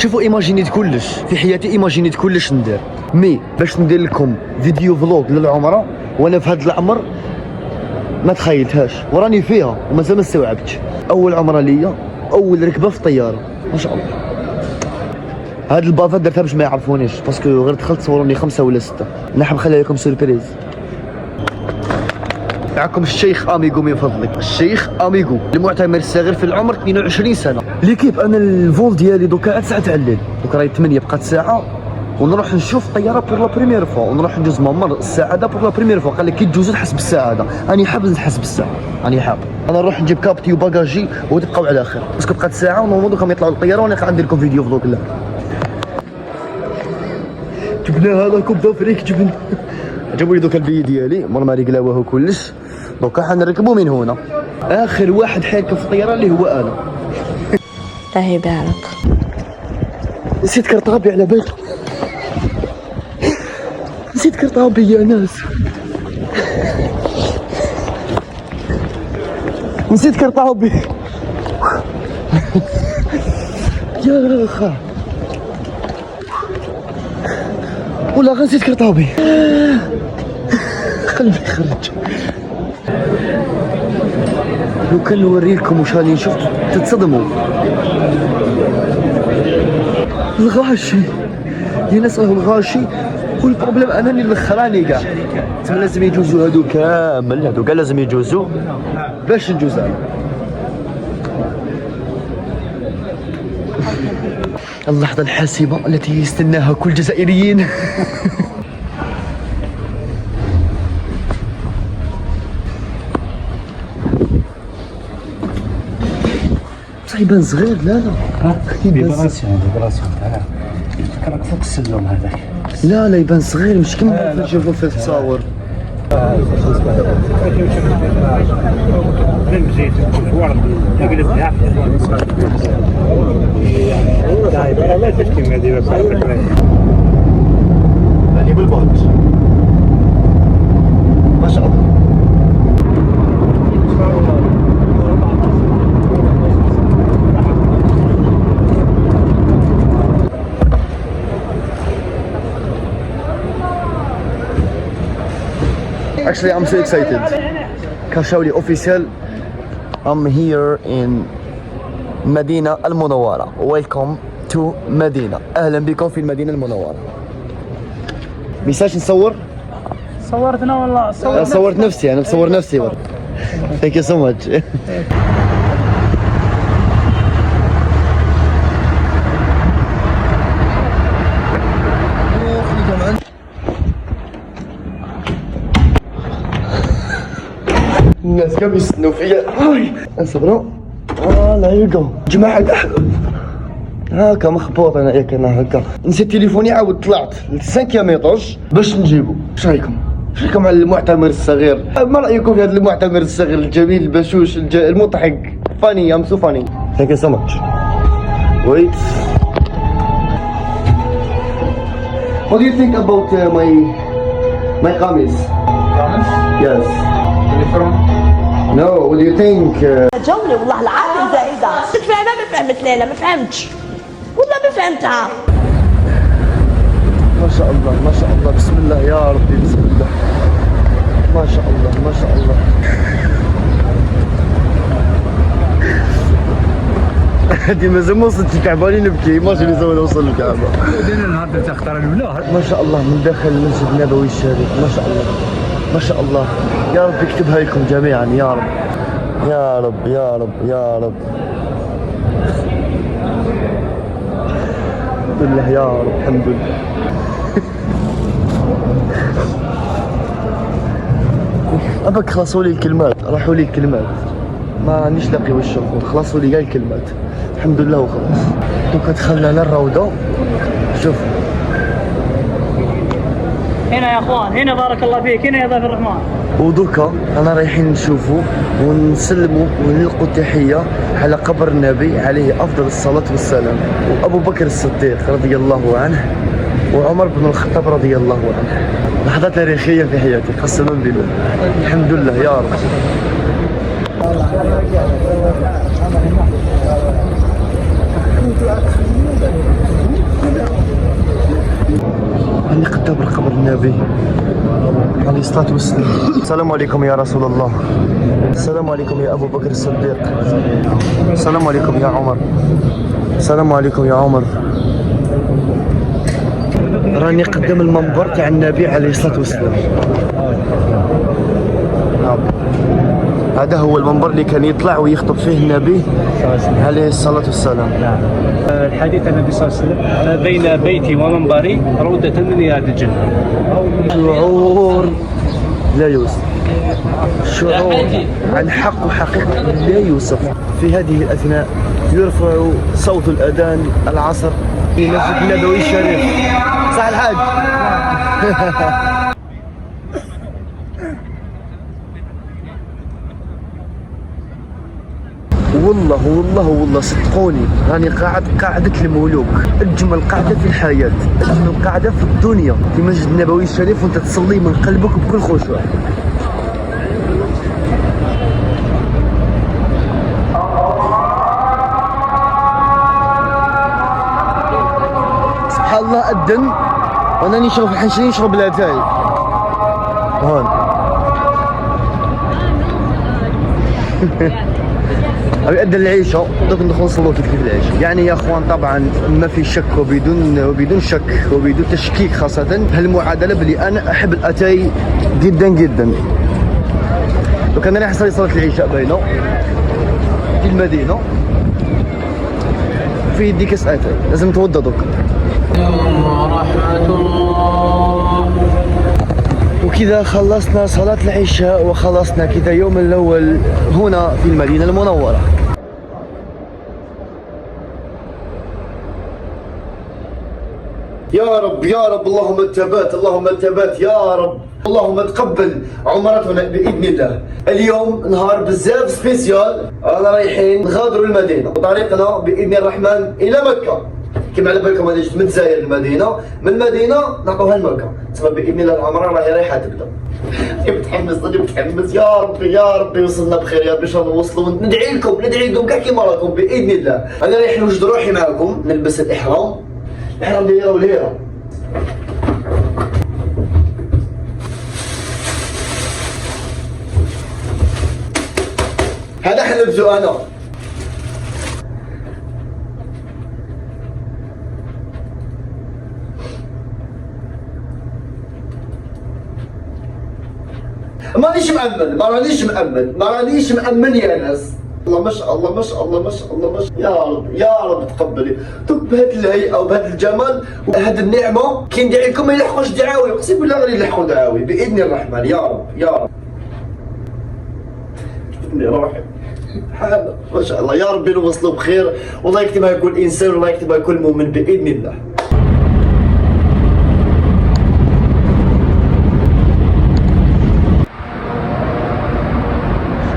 شوفوا ايماجينيت كلش في حياتي، ايماجينيت كلش ندير، مي باش ندير لكم فيديو فلوق للعمره وانا في هذا العمر ما تخيلتهاش وراني فيها ومازال ما استوعبتش. اول عمره ليا، اول ركبه في الطياره، ما شاء الله. هاد البافا درتها باش ما يعرفونيش باسكو غير دخلت صوروني 5 ولا 6. نحب نخليها لكم سوربريز. معكم الشيخ اميغو من فضلك، الشيخ اميغو المعتمر الصغير في العمر 22 سنه. ليكيب انا الفول ديالي دوكا 9 تاع الليل، دوكا راهي 8 بقات ساعه ونروح نشوف الطياره بور لا بريمير فوا، ونروح ندوز ممر السعاده بور لا بريمير فوا. قال لك كي تجوز تحس بالسعاده، راني حاب نحس بالسعاده، راني حاب انا نروح نجيب كابتي وباجاجي وتبقاو على خير باسكو بقات ساعه ونورمال دوكا يطلعوا الطياره وانا قاعد ندير لكم فيديو فلوق. لا جبنا هذا كوب دافريك، جابوا لي دوكا البي ديالي نورمالي قلاوه كلش، دوكا حنركبوا من هنا. اخر واحد حيركب في الطياره اللي هو انا. لا يبارك. نسيت كرطابي على بالي، نسيت كرطابي يا ناس، نسيت كرطابي يا اخا ولا نسيت كرطابي، قلبي خرج. لو كان نوريلكم واش راني شفت تتصدموا. الغاشي يا ناس، راهو الغاشي والبروبليم انني الاخراني كاع تما لازم يجوزوا هادو كامل، هادو كاع لازم يجوزوا باش نجوز انا. اللحظة الحاسمة التي يستناها كل الجزائريين. بصح يبان صغير. لا ديبراسيون تاع راك فوق السلم هذاك. لا يبان صغير مش كيما نشوفو في التصاور. هذه بالباط ما شاء الله. Actually, I'm so excited. Kashauli official. I'm here in مدينة المنورة. Welcome to مدينة. أهلا بكم في المدينة المنورة. ميساج نصور؟ صورتنا والله. صورت نفسي، أنا بصور نفسي برضه. Thank you so much. الناس كانوا يستنوا فيا. اصبروا. لا يلقوا جماعة هاكا مخبوط انا ياك انا هاكا. نسيت تليفوني عاود طلعت للسانكيام ايطاج باش نجيبو. اش رايكم؟ اش رايكم على المعتمر الصغير؟ ما رايكم في هذا المعتمر الصغير الجميل البشوش المضحك؟ فاني ام سو فاني. ثانك يو سو ماتش. ويت. What do you think about my قميص? Yes. No, what do you think? جولة والله العافية زايدة. تفهمها ما فهمت ليلى، ما فهمتش ولا ما فهمتها. ما شاء الله ما شاء الله، بسم الله يا ربي، بسم الله، ما شاء الله ما شاء الله. هادي مازال ما وصلتش الكعبة راني نبكي، ماشي اللي زود اوصل للكعبة. بدينا النهارده تختار الاولى. ما شاء الله من داخل المسجد النبوي الشريف، ما شاء الله ما شاء الله. يا رب يكتبها لكم جميعا يا رب يا رب يا رب يا رب. الحمد لله يا رب، الحمد لله. أباك خلصوا لي الكلمات، راحوا لي الكلمات، ما رانيش لاقي واش نقول، خلصوا لي كاع الكلمات، الحمد لله وخلاص. دوكا دخلنا للروضة، شوفوا هنا يا اخوان، هنا بارك الله فيك، هنا يا ضيف الرحمن. ودوكا انا رايحين نشوفوا ونسلموا ونلقوا تحيه على قبر النبي عليه افضل الصلاه والسلام، وابو بكر الصديق رضي الله عنه، وعمر بن الخطاب رضي الله عنه. لحظه تاريخيه في حياتي قسما بالله، الحمد لله يا رب. الصلاة والسلام. السلام عليكم يا رسول الله. السلام عليكم يا أبو بكر الصديق. السلام عليكم يا عمر. السلام عليكم يا عمر. راني قدام المنبر تاع النبي عليه الصلاة والسلام. هذا هو المنبر اللي كان يطلع ويخطب فيه النبي عليه الصلاة والسلام. الحديث عن النبي صلى الله عليه وسلم بين بيتي ومنبري روضة من رياض الجنة. شعور لا يوصف، شعور عن حق وحقيقة لا يوصف. في هذه الأثناء يرفع صوت الأذان العصر في مسجد النبوي الشريف. صح الحاج؟ والله صدقوني راني قاعد قاعدة الملوك، أجمل قاعدة في الحياة، أجمل قاعدة في الدنيا في مسجد النبوي الشريف وأنت تصلي من قلبك بكل خشوع. سبحان الله أذن وأنا نشرب الأتاي هون. أبي أدى العيشة دوك ندخل نصلوا كيف العيشة. يعني يا أخوان طبعا ما في شك وبدون شك وبدون تشكيك خاصة هالمعادلة بلي أنا أحب الأتاي جدا جدا. لو كان رايح نصلي صلاة العشاء باينة في المدينة في يدي كاس أتاي لازم نتوضى دوك. وكذا خلصنا صلاة العشاء وخلصنا كذا يوم الأول هنا في المدينة المنورة. يا رب يا رب اللهم الثبات اللهم الثبات يا رب. اللهم تقبل عمرتنا بإذن الله. اليوم نهار بزاف سبيسيال، رانا رايحين نغادروا المدينة وطريقنا بإذن الرحمن إلى مكة. كما على بالكم انا جيت من الجزائر المدينه، من المدينه نعطوها لمكه، تسمى باذن الله العمره راهي رايحه تبدا. متحمس يا ربي يوصلنا بخير يا ربي، ان شاء الله نوصلوا. ندعي لكم كاع كيما راكم باذن الله. انا رايح نوجد روحي معكم، نلبس الاحرام ليره وليره. هذا حنلبسو انا. مانيش مأمن يا ناس. الله ما شاء الله ما شاء الله ما شاء الله ما شاء الله. يا رب تقبلي دوك بهذه الهيئه وبهذا الجمال وهذه النعمه. كي ندعي لكم ما يلحقوش دعاوي، اقسم بالله غادي يلحقوا دعاوي باذن الرحمن. يا رب يا رب روحي حالة ما شاء الله. يا ربي نوصلوا بخير والله يكتبها كل انسان والله يكتبها كل مؤمن باذن الله.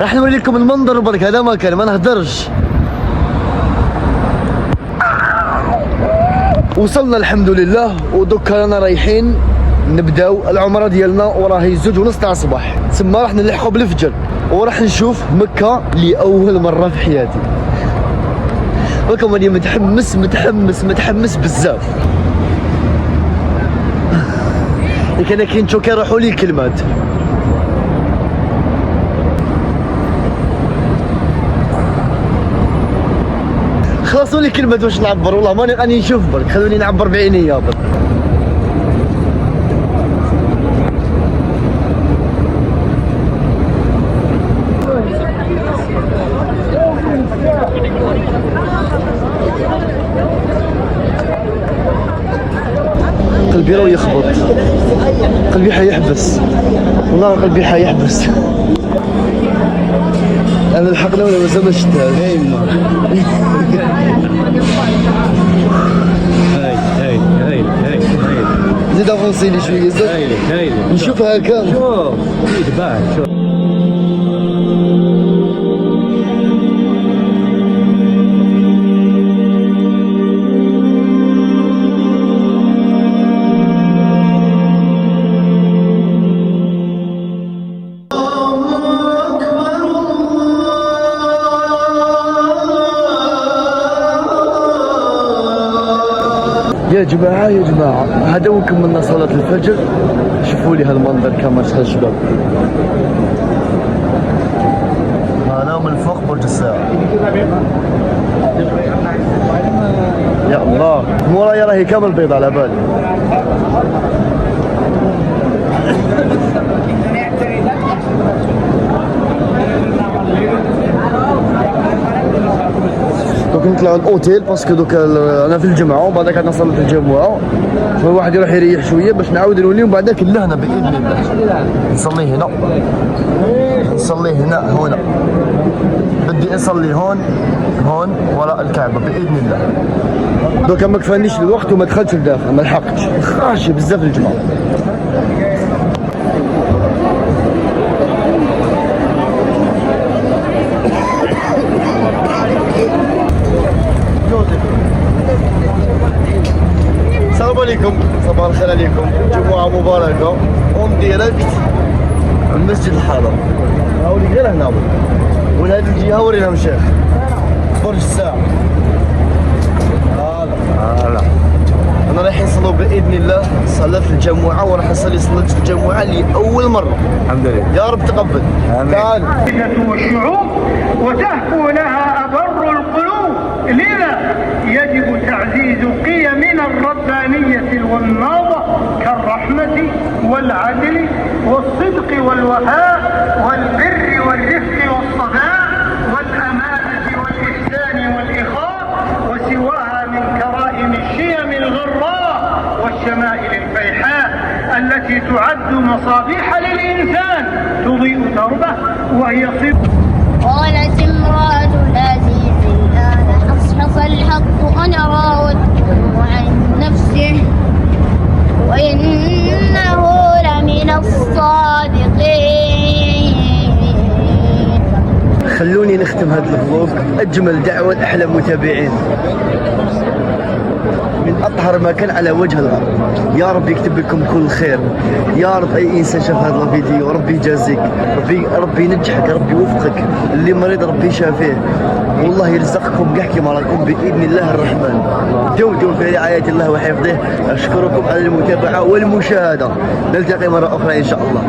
راح نوري لكم المنظر برك. هذا ما كان ما نهدرش. وصلنا الحمد لله ودوك رانا رايحين نبداو العمره ديالنا وراهي 2:30 تاع الصباح. تما راح نلحقوا بالفجر وراح نشوف مكه لاول مره في حياتي. راكم راني متحمس بزاف. انا كي نشوف كيروحوا لي الكلمات. خلصوا لي كلمة واش نعبر، والله ماني راني نشوف برك، خلوني نعبر بعينيا برك. قلبي راه يخبط، قلبي حيحبس، والله قلبي حيحبس. انا لحقنا ولا مازال ما شفتهاش؟ هاي زيد افونسي لي شويه زيد نشوف هكا. شوف زيد بعد شوف. يا جماعة يا جماعة، هذا وكملنا صلاة الفجر. شوفوا لي هالمنظر كمان يا شباب. أنا من فوق برج الساعة. يا الله، مورايا راهي كامل بيض على بالي. دوك نطلعوا الاوتيل باسكو دوك انا في الجمعه وبعدك عندنا صلاه الجمعه، فالواحد يروح يريح شويه باش نعاود نولي، ومن بعدك لهنا باذن الله نصلي هنا، نصلي هنا بدي اصلي هون وراء الكعبه باذن الله. دوك ما كفانيش الوقت وما دخلتش لداخل، ما لحقتش خاشي بزاف الجمعه. السلام عليكم، صباح الخير عليكم، جمعة مباركة اون ديريكت من مسجد الحرم. هاولي غير هنا ومن هذه الجهة ورينا مشايخ برج الساعة. هلا انا رايحين نصلوا باذن الله صلاة الجمعة، وراح نصلي صلاة الجمعة لأول مرة. الحمد لله يا رب تقبل. تعال والشعوب وتهفو لها أبر القلوب، لذا يجب تعزيز قيمنا الربانية والنهضة كالرحمة والعدل والصدق والوفاء والبر والرفق والصفاء والأمانة والإحسان والإخاء وسواها من كرائم الشيم الغراء والشمائل الفيحاء التي تعد مصابيح للإنسان تضيء دربه وهي صفة. قالت امرأة العزيز الآن حصحص الحق أنا راودته عن نفسه وإنه لمن الصادقين. خلوني نختم هذا الفلوق. أجمل دعوة لأحلى متابعين من أطهر مكان على وجه الأرض. يا رب يكتب لكم كل خير، يا رب أي إنسان شاف هذا الفيديو ربي يجازيك، ربي ينجحك، ربي يوفقك، اللي مريض ربي يشافيه، والله يرزقكم كاع كيما راكم بإذن الله الرحمن. دو في رعاية الله وحفظه. أشكركم على المتابعة والمشاهدة، نلتقي مرة أخرى إن شاء الله.